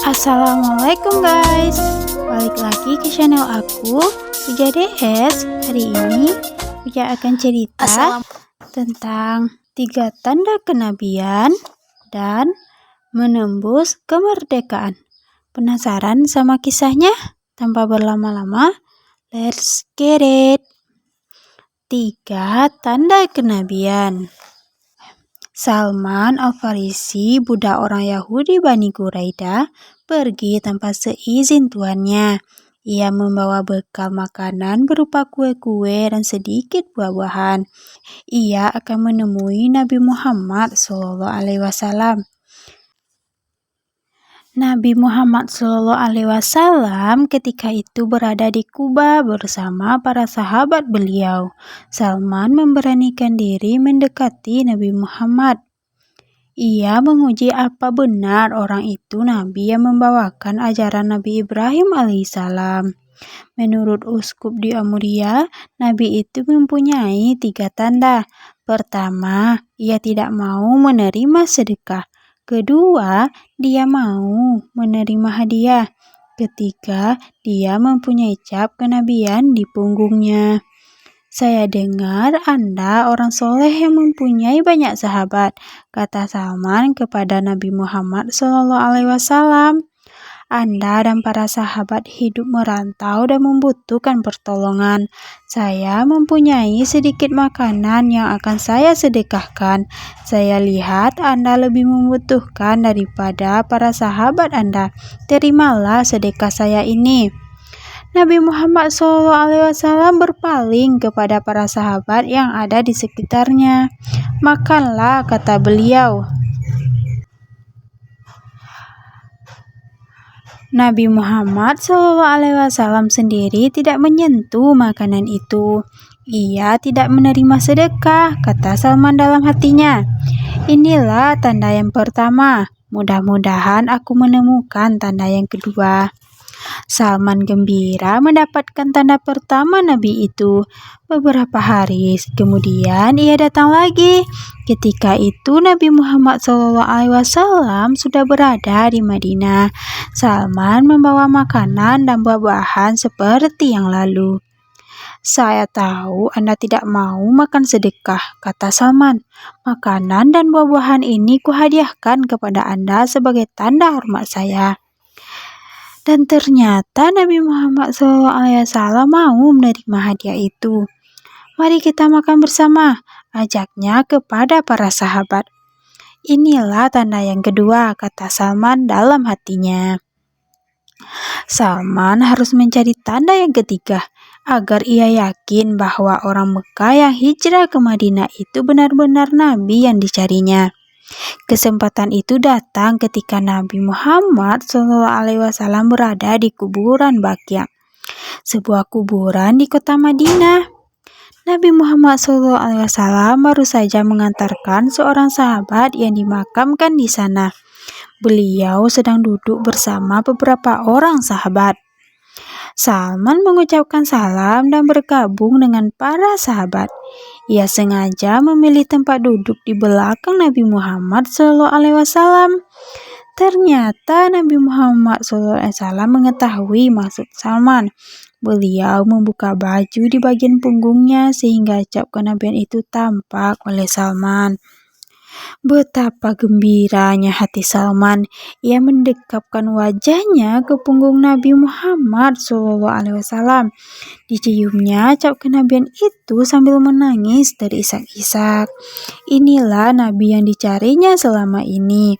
Assalamualaikum guys, balik lagi ke channel aku, Puja DS. Hari ini Puja akan cerita tentang 3 tanda kenabian dan menembus kemerdekaan. Penasaran sama kisahnya? Tanpa berlama-lama, let's get it. 3 tanda kenabian. Salman Al-Farisi, budak orang Yahudi Bani Quraidah, pergi tanpa seizin tuannya. Ia membawa bekal makanan berupa kue-kue dan sedikit buah-buahan. Ia akan menemui Nabi Muhammad SAW. Nabi Muhammad SAW ketika itu berada di Kuba bersama para sahabat beliau. Salman memberanikan diri mendekati Nabi Muhammad. Ia menguji apa benar orang itu Nabi yang membawakan ajaran Nabi Ibrahim alaihissalam. Menurut uskup di Amuria, Nabi itu mempunyai 3 tanda. Pertama, ia tidak mau menerima sedekah. Kedua, dia mau menerima hadiah. Ketiga, dia mempunyai cap kenabian di punggungnya. Saya dengar Anda orang soleh yang mempunyai banyak sahabat, kata Salman kepada Nabi Muhammad SAW. Anda dan para sahabat hidup merantau dan membutuhkan pertolongan. Saya mempunyai sedikit makanan yang akan saya sedekahkan. Saya lihat Anda lebih membutuhkan daripada para sahabat Anda. Terimalah sedekah saya ini. Nabi Muhammad SAW berpaling kepada para sahabat yang ada di sekitarnya. Makanlah, kata beliau. Nabi Muhammad SAW sendiri tidak menyentuh makanan itu. Ia tidak menerima sedekah, kata Salman dalam hatinya. Inilah tanda yang pertama. Mudah-mudahan aku menemukan tanda yang kedua. Salman gembira mendapatkan tanda pertama Nabi itu. Beberapa hari kemudian ia datang lagi. Ketika itu Nabi Muhammad SAW sudah berada di Madinah. Salman membawa makanan dan buah-buahan seperti yang lalu. Saya tahu Anda tidak mau makan sedekah, kata Salman. Makanan dan buah-buahan ini kuhadiahkan kepada Anda sebagai tanda hormat saya. Dan ternyata Nabi Muhammad SAW mau menerima hadiah itu. Mari kita makan bersama, ajaknya kepada para sahabat. Inilah tanda yang kedua, kata Salman dalam hatinya. Salman harus mencari tanda yang ketiga, agar ia yakin bahwa orang Mekah yang hijrah ke Madinah itu benar-benar Nabi yang dicarinya. Kesempatan itu datang ketika Nabi Muhammad SAW berada di kuburan Baqi', sebuah kuburan di kota Madinah. Nabi Muhammad SAW baru saja mengantarkan seorang sahabat yang dimakamkan di sana. Beliau sedang duduk bersama beberapa orang sahabat. Salman mengucapkan salam dan bergabung dengan para sahabat. Ia sengaja memilih tempat duduk di belakang Nabi Muhammad SAW. Ternyata Nabi Muhammad SAW mengetahui maksud Salman. Beliau membuka baju di bagian punggungnya sehingga cap kenabian itu tampak oleh Salman. Betapa gembiranya hati Salman. Ia mendekapkan wajahnya ke punggung Nabi Muhammad SAW. Diciumnya cap kenabian itu sambil menangis terisak-isak. Inilah Nabi yang dicarinya selama ini.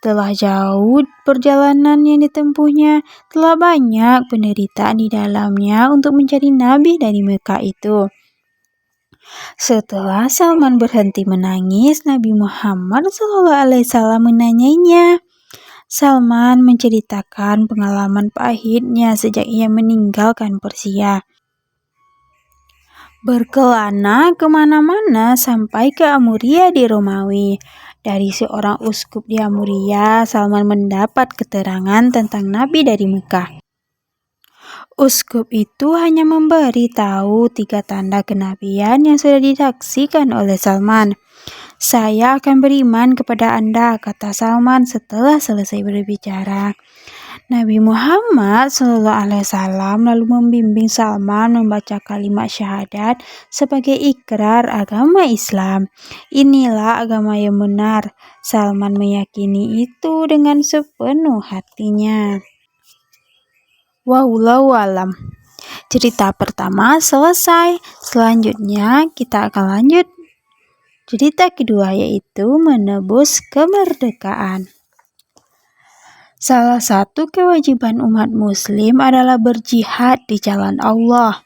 Telah jauh perjalanan yang ditempuhnya, telah banyak penderitaan di dalamnya untuk mencari Nabi dari Mekah itu. Setelah Salman berhenti menangis, Nabi Muhammad SAW menanyainya. Salman menceritakan pengalaman pahitnya sejak ia meninggalkan Persia. Berkelana kemana-mana sampai ke Amuria di Romawi. Dari seorang uskup di Amuria, Salman mendapat keterangan tentang Nabi dari Mekah. Uskup itu hanya memberi tahu 3 tanda kenabian yang sudah disaksikan oleh Salman. Saya akan beriman kepada Anda, kata Salman setelah selesai berbicara. Nabi Muhammad SAW lalu membimbing Salman membaca kalimat syahadat sebagai ikrar agama Islam. Inilah agama yang benar. Salman meyakini itu dengan sepenuh hatinya. Wallahu alam. Cerita pertama selesai. Selanjutnya kita akan lanjut cerita kedua, yaitu menebus kemerdekaan. Salah satu kewajiban umat muslim adalah berjihad di jalan Allah,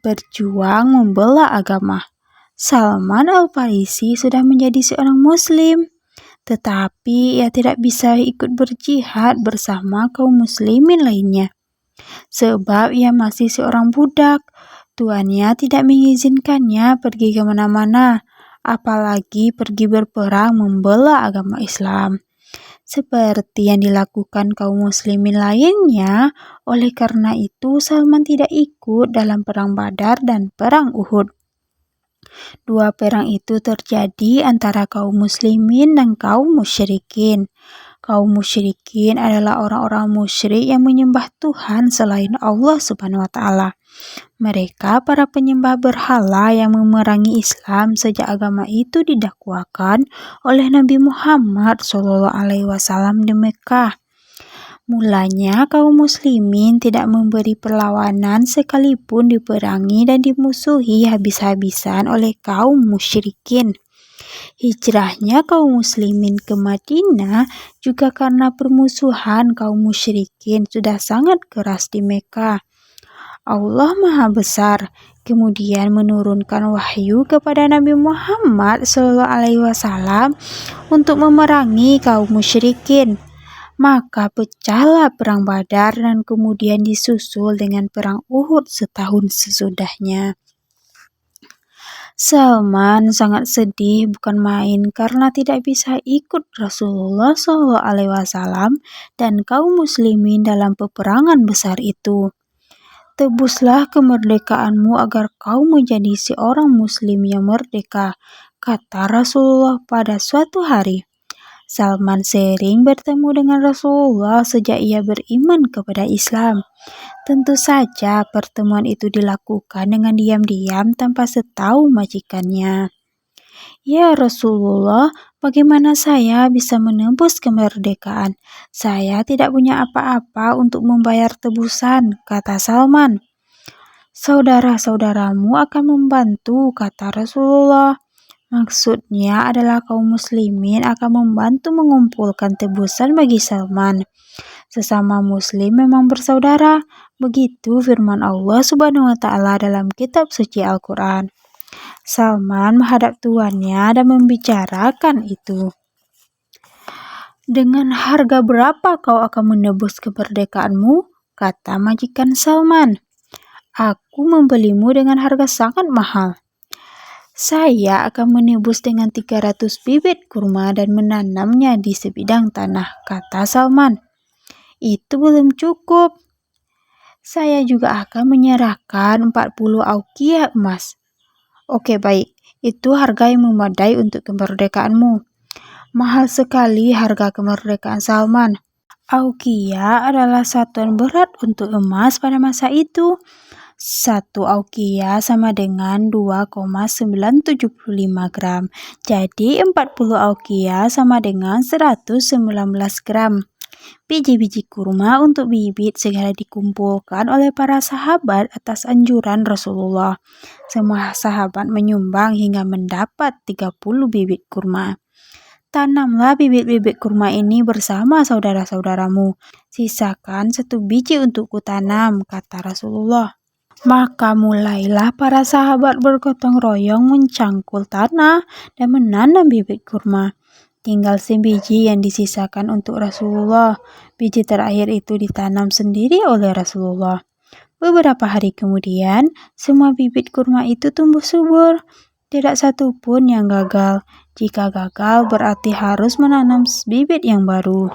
berjuang membela agama. Salman Al-Farisi sudah menjadi seorang muslim, tetapi ia tidak bisa ikut berjihad bersama kaum muslimin lainnya. Sebab ia masih seorang budak, tuannya tidak mengizinkannya pergi ke mana-mana, apalagi pergi berperang membela agama Islam. Seperti yang dilakukan kaum muslimin lainnya. Oleh karena itu Salman tidak ikut dalam perang Badar dan perang Uhud. Dua perang itu terjadi antara kaum muslimin dan kaum musyrikin. Kaum musyrikin adalah orang-orang musyrik yang menyembah Tuhan selain Allah Subhanahu wa taala. Mereka para penyembah berhala yang memerangi Islam sejak agama itu didakwakan oleh Nabi Muhammad SAW di Mekah. Mulanya kaum muslimin tidak memberi perlawanan sekalipun diperangi dan dimusuhi habis-habisan oleh kaum musyrikin. Hijrahnya kaum muslimin ke Madinah juga karena permusuhan kaum musyrikin sudah sangat keras di Mekah. Allah Maha Besar kemudian menurunkan wahyu kepada Nabi Muhammad SAW untuk memerangi kaum musyrikin. Maka pecahlah perang Badar dan kemudian disusul dengan perang Uhud setahun sesudahnya. Salman sangat sedih bukan main karena tidak bisa ikut Rasulullah SAW dan kaum muslimin dalam peperangan besar itu. Tebuslah kemerdekaanmu agar kau menjadi seorang muslim yang merdeka, kata Rasulullah pada suatu hari. Salman sering bertemu dengan Rasulullah sejak ia beriman kepada Islam. Tentu saja pertemuan itu dilakukan dengan diam-diam tanpa setahu majikannya. Ya Rasulullah, bagaimana saya bisa menebus kemerdekaan? Saya tidak punya apa-apa untuk membayar tebusan, kata Salman. Saudara-saudaramu akan membantu, kata Rasulullah. Maksudnya adalah kaum muslimin akan membantu mengumpulkan tebusan bagi Salman. Sesama muslim memang bersaudara. Begitu firman Allah Subhanahu wa taala dalam kitab suci Al-Qur'an. Salman menghadap tuannya dan membicarakan itu. Dengan harga berapa kau akan menebus kemerdekaanmu? Kata majikan Salman. Aku membelimu dengan harga sangat mahal. Saya akan menebus dengan 300 bibit kurma dan menanamnya di sebidang tanah, kata Salman. Itu belum cukup. Saya juga akan menyerahkan 40 auqiyah emas. Oke, baik. Itu harga yang memadai untuk kemerdekaanmu. Mahal sekali harga kemerdekaan Salman. Auqiyah adalah satuan berat untuk emas pada masa itu. 1 auqiyah sama dengan 2,975 gram. Jadi 40 auqiyah sama dengan 119 gram. Biji-biji kurma untuk bibit segera dikumpulkan oleh para sahabat atas anjuran Rasulullah. Semua sahabat menyumbang hingga mendapat 30 bibit kurma. Tanamlah bibit-bibit kurma ini bersama saudara-saudaramu. Sisakan 1 biji untukku tanam, kata Rasulullah. Maka mulailah para sahabat bergotong royong mencangkul tanah dan menanam bibit kurma. Tinggal sebiji yang disisakan untuk Rasulullah. Biji terakhir itu ditanam sendiri oleh Rasulullah. Beberapa hari kemudian, semua bibit kurma itu tumbuh subur. Tidak satu pun yang gagal. Jika gagal, berarti harus menanam bibit yang baru.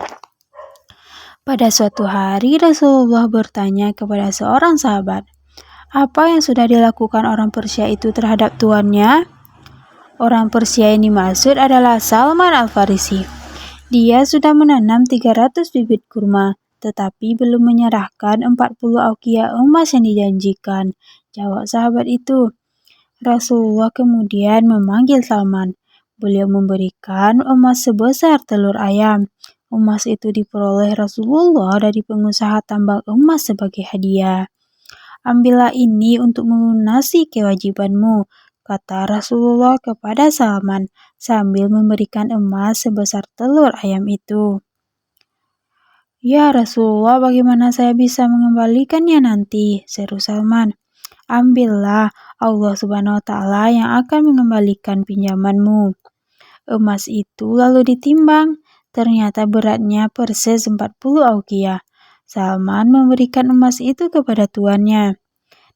Pada suatu hari, Rasulullah bertanya kepada seorang sahabat, apa yang sudah dilakukan orang Persia itu terhadap tuannya? Orang Persia yang dimaksud adalah Salman Al-Farisi. Dia sudah menanam 300 bibit kurma, tetapi belum menyerahkan 40 aukia emas yang dijanjikan, jawab sahabat itu. Rasulullah kemudian memanggil Salman. Beliau memberikan emas sebesar telur ayam. Emas itu diperoleh Rasulullah dari pengusaha tambang emas sebagai hadiah. Ambillah ini untuk melunasi kewajibanmu, kata Rasulullah kepada Salman sambil memberikan emas sebesar telur ayam itu. Ya Rasulullah, bagaimana saya bisa mengembalikannya nanti? Seru Salman. Ambillah, Allah Subhanahu wa Ta'ala yang akan mengembalikan pinjamanmu. Emas itu lalu ditimbang. Ternyata beratnya persis 40 auqiyah. Salman memberikan emas itu kepada tuannya.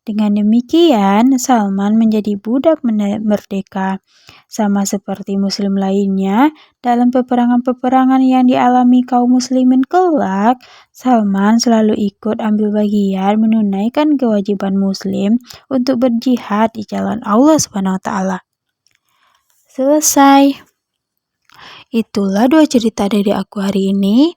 Dengan demikian, Salman menjadi budak merdeka. Sama seperti muslim lainnya, dalam peperangan-peperangan yang dialami kaum muslimin kelak, Salman selalu ikut ambil bagian menunaikan kewajiban muslim untuk berjihad di jalan Allah SWT. Selesai. Itulah 2 cerita dari aku hari ini.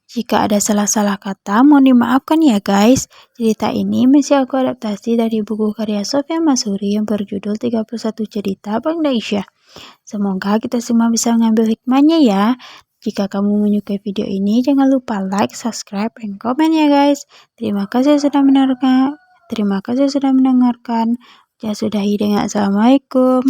Jika ada salah-salah kata, mohon dimaafkan ya guys. Cerita ini masih aku adaptasi dari buku karya Sofyan Masuri yang berjudul 31 Cerita Bangda Isya. Semoga kita semua bisa mengambil hikmahnya ya. Jika kamu menyukai video ini, jangan lupa like, subscribe, dan komen ya guys. Terima kasih sudah mendengarkan. Ya sudahi dengan Assalamualaikum.